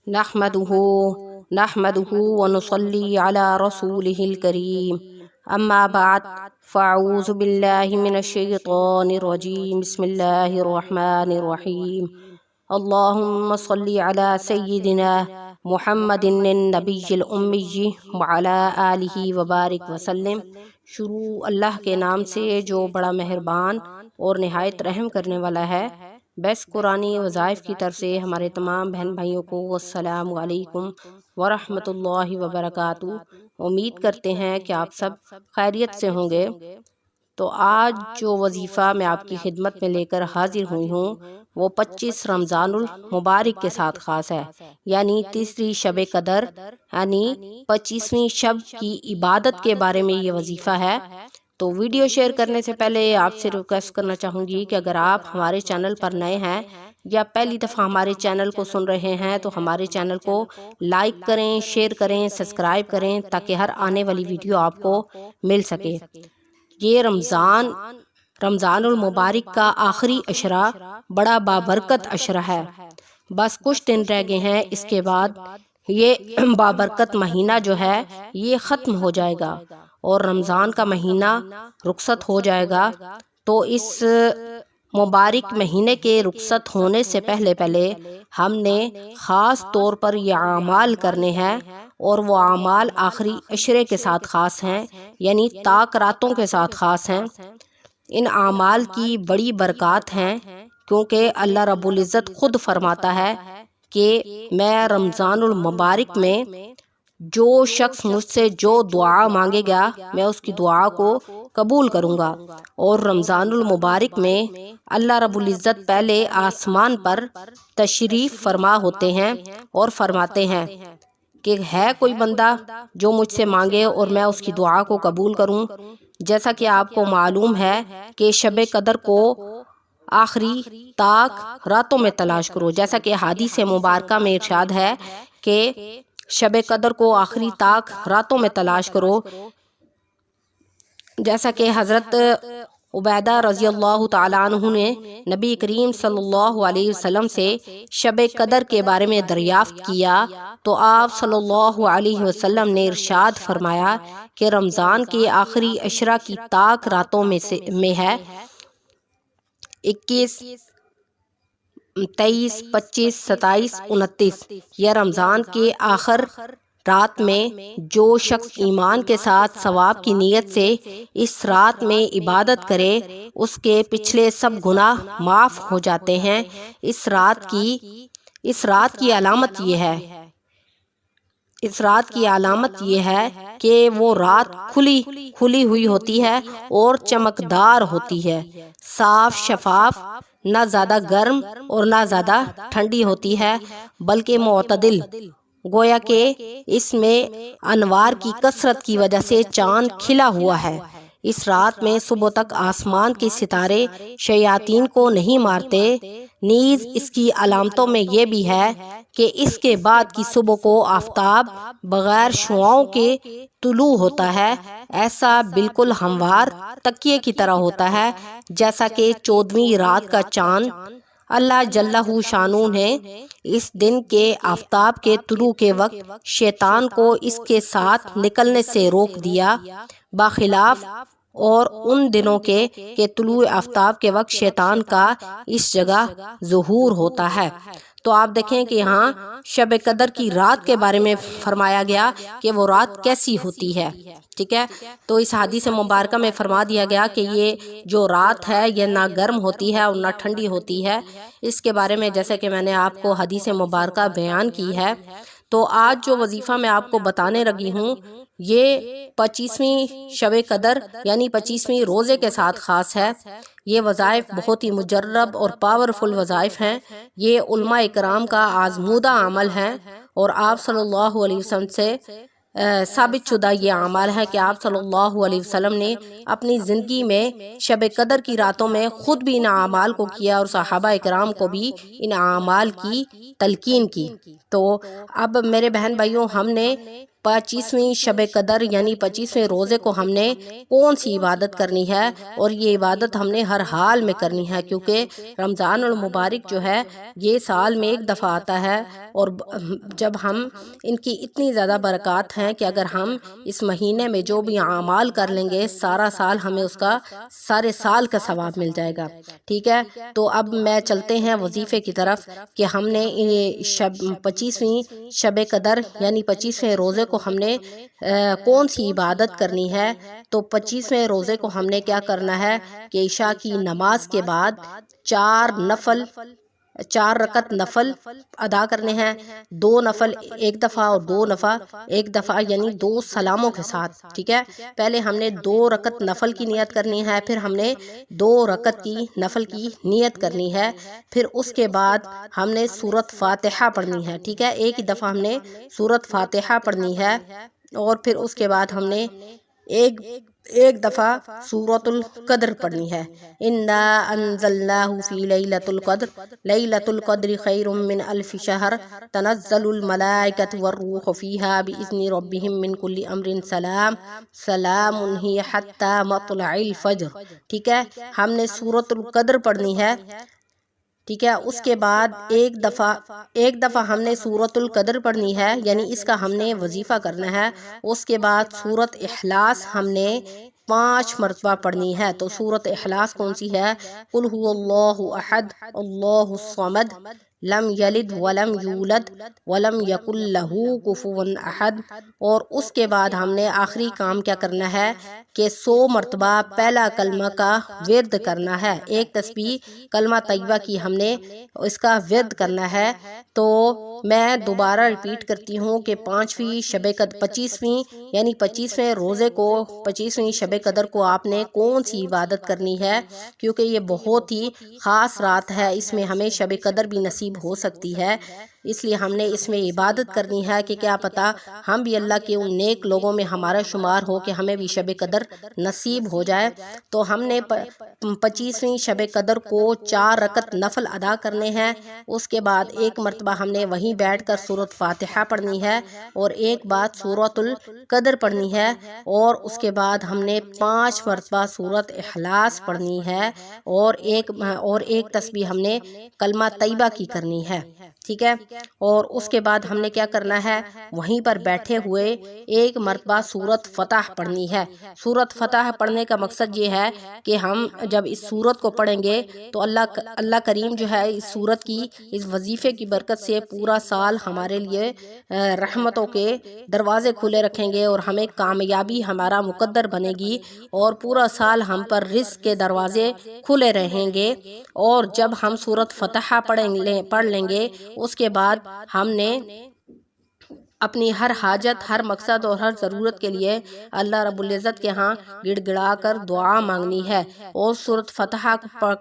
نحمدہ ونصلی علی رسولہ الکریم اما بعد فاعوذ باللہ من الشیطان الرجیم بسم اللہ الرحمن الرحیم اللہم صلی علی سیدنا محمد النبی الامی وعلی آلہ وبارک وسلم۔ شروع اللہ کے نام سے جو بڑا مہربان اور نہایت رحم کرنے والا ہے۔ بیس قرآنی وظائف کی طرف سے ہمارے تمام بہن بھائیوں کو السلام علیکم ورحمۃ اللہ وبرکاتہ۔ امید کرتے ہیں کہ آپ سب خیریت سے ہوں گے۔ تو آج جو وظیفہ میں آپ کی خدمت میں لے کر حاضر ہوئی ہوں وہ 25 رمضان المبارک کے ساتھ خاص ہے، یعنی تیسری شب قدر، یعنی 25ویں شب کی عبادت کے بارے میں یہ وظیفہ ہے۔ تو ویڈیو شیئر کرنے سے پہلے آپ سے ریکویسٹ کرنا چاہوں گی کہ اگر آپ ہمارے چینل پر نئے ہیں یا پہلی دفعہ ہمارے چینل کو سن رہے ہیں تو ہمارے چینل کو لائک کریں، شیئر کریں، سبسکرائب کریں تاکہ ہر آنے والی ویڈیو آپ کو مل سکے۔ یہ رمضان المبارک کا آخری عشرہ بڑا بابرکت عشرہ ہے۔ بس کچھ دن رہ گئے ہیں، اس کے بعد یہ بابرکت مہینہ جو ہے یہ ختم ہو جائے گا اور رمضان کا مہینہ رخصت ہو جائے گا۔ تو اس مبارک مہینے کے رخصت ہونے سے پہلے ہم نے خاص طور پر یہ اعمال کرنے ہیں، اور وہ اعمال آخری عشرے کے ساتھ خاص ہیں، یعنی طاق راتوں کے ساتھ خاص ہیں۔ ان اعمال کی بڑی برکات ہیں، کیونکہ اللہ رب العزت خود فرماتا ہے کہ میں رمضان المبارک میں جو شخص مجھ سے جو دعا مانگے گا میں اس کی دعا کو قبول کروں گا۔ اور رمضان المبارک میں اللہ رب العزت پہلے آسمان پر تشریف فرما ہوتے ہیں اور فرماتے ہیں کہ ہے کوئی بندہ جو مجھ سے مانگے اور میں اس کی دعا کو قبول کروں۔ جیسا کہ آپ کو معلوم ہے کہ شب قدر کو آخری طاق راتوں میں تلاش کرو، جیسا کہ حدیث مبارکہ میں ارشاد ہے کہ شب قدر کو آخری طاق راتوں میں تلاش کرو۔ جیسا کہ حضرت عبیدہ رضی اللہ تعالیٰ عنہ نے نبی کریم صلی اللہ علیہ وسلم سے شب قدر کے بارے میں دریافت کیا تو آپ صلی اللہ علیہ وسلم نے ارشاد فرمایا کہ رمضان کے آخری عشرہ کی طاق راتوں میں ہے 21، 23، 25، 27، 29۔ یہ رمضان کے آخر رات میں جو شخص ایمان کے ساتھ ثواب کی نیت سے اس رات میں عبادت کرے اس کے پچھلے سب گناہ معاف ہو جاتے ہیں۔ اس رات کی علامت یہ ہے کہ وہ رات کھلی ہوئی ہوتی ہے اور چمکدار ہوتی ہے، صاف شفاف، نہ زیادہ گرم اور نہ زیادہ ٹھنڈی ہوتی ہے بلکہ معتدل، گویا کہ اس میں انوار کی کثرت کی وجہ سے چاند کھلا ہوا ہے۔ اس رات میں صبح تک آسمان کے ستارے شیاطین کو نہیں مارتے۔ نیز اس کی علامتوں میں یہ بھی ہے کہ اس کے بعد کی صبح کو آفتاب بغیر شعاؤں کے طلوع ہوتا ہے، ایسا بالکل ہموار تکیے کی طرح ہوتا ہے جیسا کہ 14ویں رات کا چاند۔ اللہ جلہ شانہ نے اس دن کے آفتاب کے طلوع کے وقت شیطان کو اس کے ساتھ نکلنے سے روک دیا، بخلاف اور ان دنوں کے طلوع آفتاب کے وقت شیطان کا اس جگہ ظہور ہوتا ہے۔ تو آپ دیکھیں کہ یہاں شب قدر کی رات کے بارے میں فرمایا گیا کہ وہ رات کیسی ہوتی ہے، ٹھیک ہے۔ تو اس حدیث مبارکہ میں فرما دیا گیا کہ یہ جو رات ہے یہ نہ گرم ہوتی ہے اور نہ ٹھنڈی ہوتی ہے۔ اس کے بارے میں جیسے کہ میں نے آپ کو حدیث مبارکہ بیان کی ہے۔ تو آج جو وظیفہ میں آپ کو بتانے لگی ہوں یہ 25ویں شب قدر یعنی 25ویں روزے کے ساتھ خاص ہے۔ یہ وظائف بہت ہی مجرب اور پاورفل وظائف ہیں۔ یہ علماء اکرام کا آزمودہ عمل ہے اور آپ صلی اللہ علیہ وسلم سے ثابت شدہ یہ عمل ہے کہ آپ صلی اللہ علیہ وسلم نے اپنی زندگی میں شب قدر کی راتوں میں خود بھی ان اعمال کو کیا اور صحابہ اکرام کو بھی ان اعمال کی تلقین کی۔ تو اب میرے بہن بھائیوں ہم نے 25ویں شب قدر یعنی 25ویں روزے کو ہم نے کون سی عبادت کرنی ہے، اور یہ عبادت ہم نے ہر حال میں کرنی ہے، کیونکہ رمضان المبارک جو ہے یہ سال میں ایک دفعہ آتا ہے، اور جب ہم ان کی اتنی زیادہ برکات ہیں کہ اگر ہم اس مہینے میں جو بھی اعمال کر لیں گے سارا سال ہمیں اس کا سارے سال کا ثواب مل جائے گا۔ ٹھیک ہے، تو اب میں چلتے ہیں وظیفے کی طرف کہ ہم نے 25ویں شب قدر یعنی 25ویں روزے کو ہم نے کون سی عبادت کرنی ہے۔ تو 25ویں روزے کو ہم نے کیا کرنا ہے کہ عشاء کی نماز کے بعد 4 رکعت نفل ادا کرنے ہیں، 2 نفل ایک دفعہ اور 2 نفل ایک دفعہ یعنی 2 سلاموں کے ساتھ۔ ٹھیک ہے، پہلے ہم نے 2 رکعت نفل کی نیت کرنی ہے، پھر ہم نے 2 رکعت کی نفل کی نیت کرنی ہے، پھر اس کے بعد ہم نے سورۃ فاتحہ پڑھنی ہے۔ ٹھیک ہے، ایک ہی دفعہ ہم نے سورۃ فاتحہ پڑھنی ہے، اور پھر اس کے بعد ہم نے ایک دفعہ سورۃ القدر پڑھنی ہے۔ انا انزلناہ فی لیلۃ القدر، لیلۃ القدر خیر من الف شہر، تنزل الملائکۃ والروح فیہا باذن ربہم من کل امر سلام، سلام ہی حتی مطلع الفجر۔ ٹھیک ہے، ہم نے سورۃ القدر پڑھنی ہے۔ ٹھیک ہے، اس کے بعد ایک دفعہ ہم نے سورۃ القدر پڑھنی ہے، یعنی اس کا ہم نے وظیفہ کرنا ہے۔ اس کے بعد سورۃ اخلاص ہم نے 5 مرتبہ پڑھنی ہے۔ تو سورۃ اخلاص کون سی ہے؟ قل هو اللہ احد اللہ الصمد لم یلد ولم یولد ولم یکن لہ کفوا احد۔ اور اس کے بعد ہم نے آخری کام کیا کرنا ہے کہ 100 مرتبہ پہلا کلمہ کا ورد کرنا ہے، ایک تسبیح کلمہ طیبہ کی ہم نے اس کا ورد کرنا ہے۔ تو میں دوبارہ ریپیٹ کرتی ہوں کہ 25ویں یعنی 25ویں روزے کو 25ویں شب قدر کو آپ نے کون سی عبادت کرنی ہے، کیونکہ یہ بہت ہی خاص رات ہے، اس میں ہمیں شب قدر بھی نصیب ہو سکتی ہے، اس لیے ہم نے اس میں عبادت کرنی ہے کہ کیا پتہ ہم بھی اللہ کے ان نیک لوگوں میں ہمارا شمار ہو کہ ہمیں بھی شب قدر نصیب ہو جائے۔ تو ہم نے 25ویں شب قدر کو 4 رکعت نفل ادا کرنے ہیں، اس کے بعد ایک مرتبہ ہم نے وہیں بیٹھ کر سورۃ فاتحہ پڑھنی ہے، اور ایک بعد سورۃ القدر پڑھنی ہے، اور اس کے بعد ہم نے 5 مرتبہ سورۃ اخلاص پڑھنی ہے، اور ایک تسبیح ہم نے کلمہ طیبہ کی کرنی ہے۔ ٹھیک ہے، اور اس کے بعد ہم نے کیا کرنا ہے، وہیں پر بیٹھے ہوئے ایک مرتبہ سورۃ فتح پڑھنی ہے۔ سورۃ فتح پڑھنے کا مقصد یہ ہے کہ ہم جب اس سورت کو پڑھیں گے تو اللہ کریم جو ہے اس سورت کی اس وظیفے کی برکت سے پورا سال ہمارے لیے رحمتوں کے دروازے کھلے رکھیں گے، اور ہمیں کامیابی ہمارا مقدر بنے گی، اور پورا سال ہم پر رزق کے دروازے کھلے رہیں گے۔ اور جب ہم سورۃ فتح پڑھ لیں گے اس کے بعد ہم نے اپنی ہر حاجت، ہر مقصد اور ہر ضرورت کے لیے اللہ رب العزت کے ہاں گڑ گڑا کر دعا مانگنی ہے، اور سورۃ فتح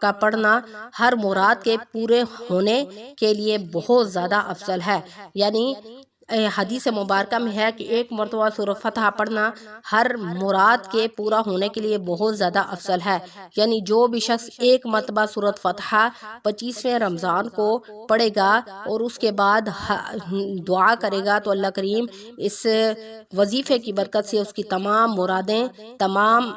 کا پڑھنا ہر مراد کے پورے ہونے کے لیے بہت زیادہ افضل ہے۔ یعنی حدیث مبارکہ میں ہے کہ ایک مرتبہ سورۃ فتح پڑھنا ہر مراد کے پورا ہونے کے لیے بہت زیادہ افضل ہے۔ یعنی جو بھی شخص ایک مرتبہ سورۃ فتح 25ویں رمضان کو پڑھے گا اور اس کے بعد دعا کرے گا تو اللہ کریم اس وظیفے کی برکت سے اس کی تمام مرادیں، تمام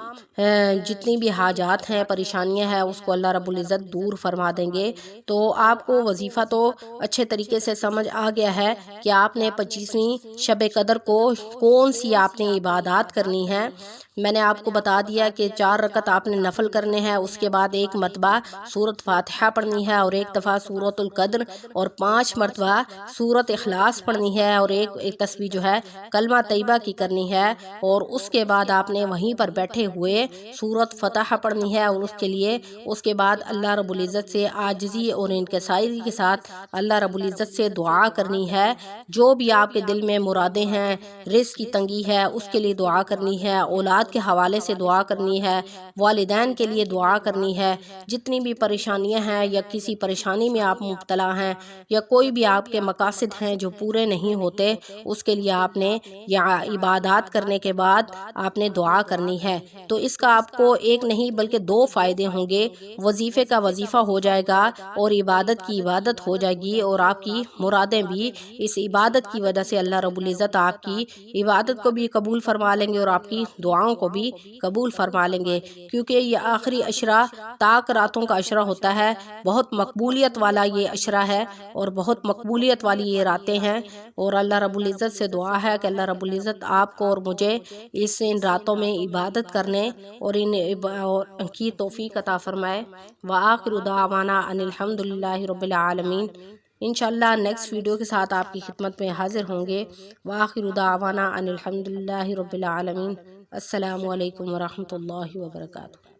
جتنی بھی حاجات ہیں، پریشانیاں ہیں، اس کو اللہ رب العزت دور فرما دیں گے۔ تو آپ کو وظیفہ تو اچھے طریقے سے سمجھ آ گیا ہے کہ آپ نے 25ویں شب قدر کو کون سی آپ نے عبادات کرنی ہے۔ میں نے آپ کو بتا دیا کہ 4 رکعت آپ نے نفل کرنے ہیں، اس کے بعد ایک مرتبہ سورۃ فاتحہ پڑھنی ہے، اور ایک دفعہ سورۃ القدر، اور 5 مرتبہ سورۃ اخلاص پڑھنی ہے، اور ایک تسبیح جو ہے کلمہ طیبہ کی کرنی ہے، اور اس کے بعد آپ نے وہیں پر بیٹھے ہوئے سورۃ فتح پڑھنی ہے، اور اس کے بعد اللہ رب العزت سے عاجزی اور انکساری کے ساتھ اللہ رب العزت سے دعا کرنی ہے۔ جو بھی آپ کے دل میں مرادیں ہیں، رزق کی تنگی ہے اس کے لیے دعا کرنی ہے، اولاد اولاد کے حوالے سے دعا کرنی ہے، والدین کے لیے دعا کرنی ہے، جتنی بھی پریشانیاں ہیں یا کسی پریشانی میں آپ مبتلا ہیں یا کوئی بھی آپ کے مقاصد ہیں جو پورے نہیں ہوتے، اس کے لیے آپ نے یا عبادات کرنے کے بعد آپ نے دعا کرنی ہے۔ تو اس کا آپ کو ایک نہیں بلکہ 2 فائدے ہوں گے، وظیفے کا وظیفہ ہو جائے گا اور عبادت کی عبادت ہو جائے گی، اور آپ کی مرادیں بھی اس عبادت کی وجہ سے اللہ رب العزت آپ کی عبادت کو بھی قبول فرما لیں گے اور آپ کی دعاؤں کو بھی قبول فرما لیں گے، کیونکہ یہ آخری عشرہ طاق راتوں کا عشرہ ہوتا ہے، بہت مقبولیت والا یہ عشرہ ہے اور بہت مقبولیت والی یہ راتیں ہیں، اور اللہ رب العزت سے دعا ہے کہ اللہ رب العزت آپ کو اور مجھے ان راتوں میں عبادت کرنے اور ان کی توفیق عطا فرمائے۔ وآخر دعوانا ان الحمد للہ رب العالمین۔ انشاءاللہ نیکسٹ ویڈیو کے ساتھ آپ کی خدمت میں حاضر ہوں گے۔ وآخر دعوانا ان الحمد للہ رب العالمین۔ السلام علیکم ورحمۃ اللہ وبرکاتہ۔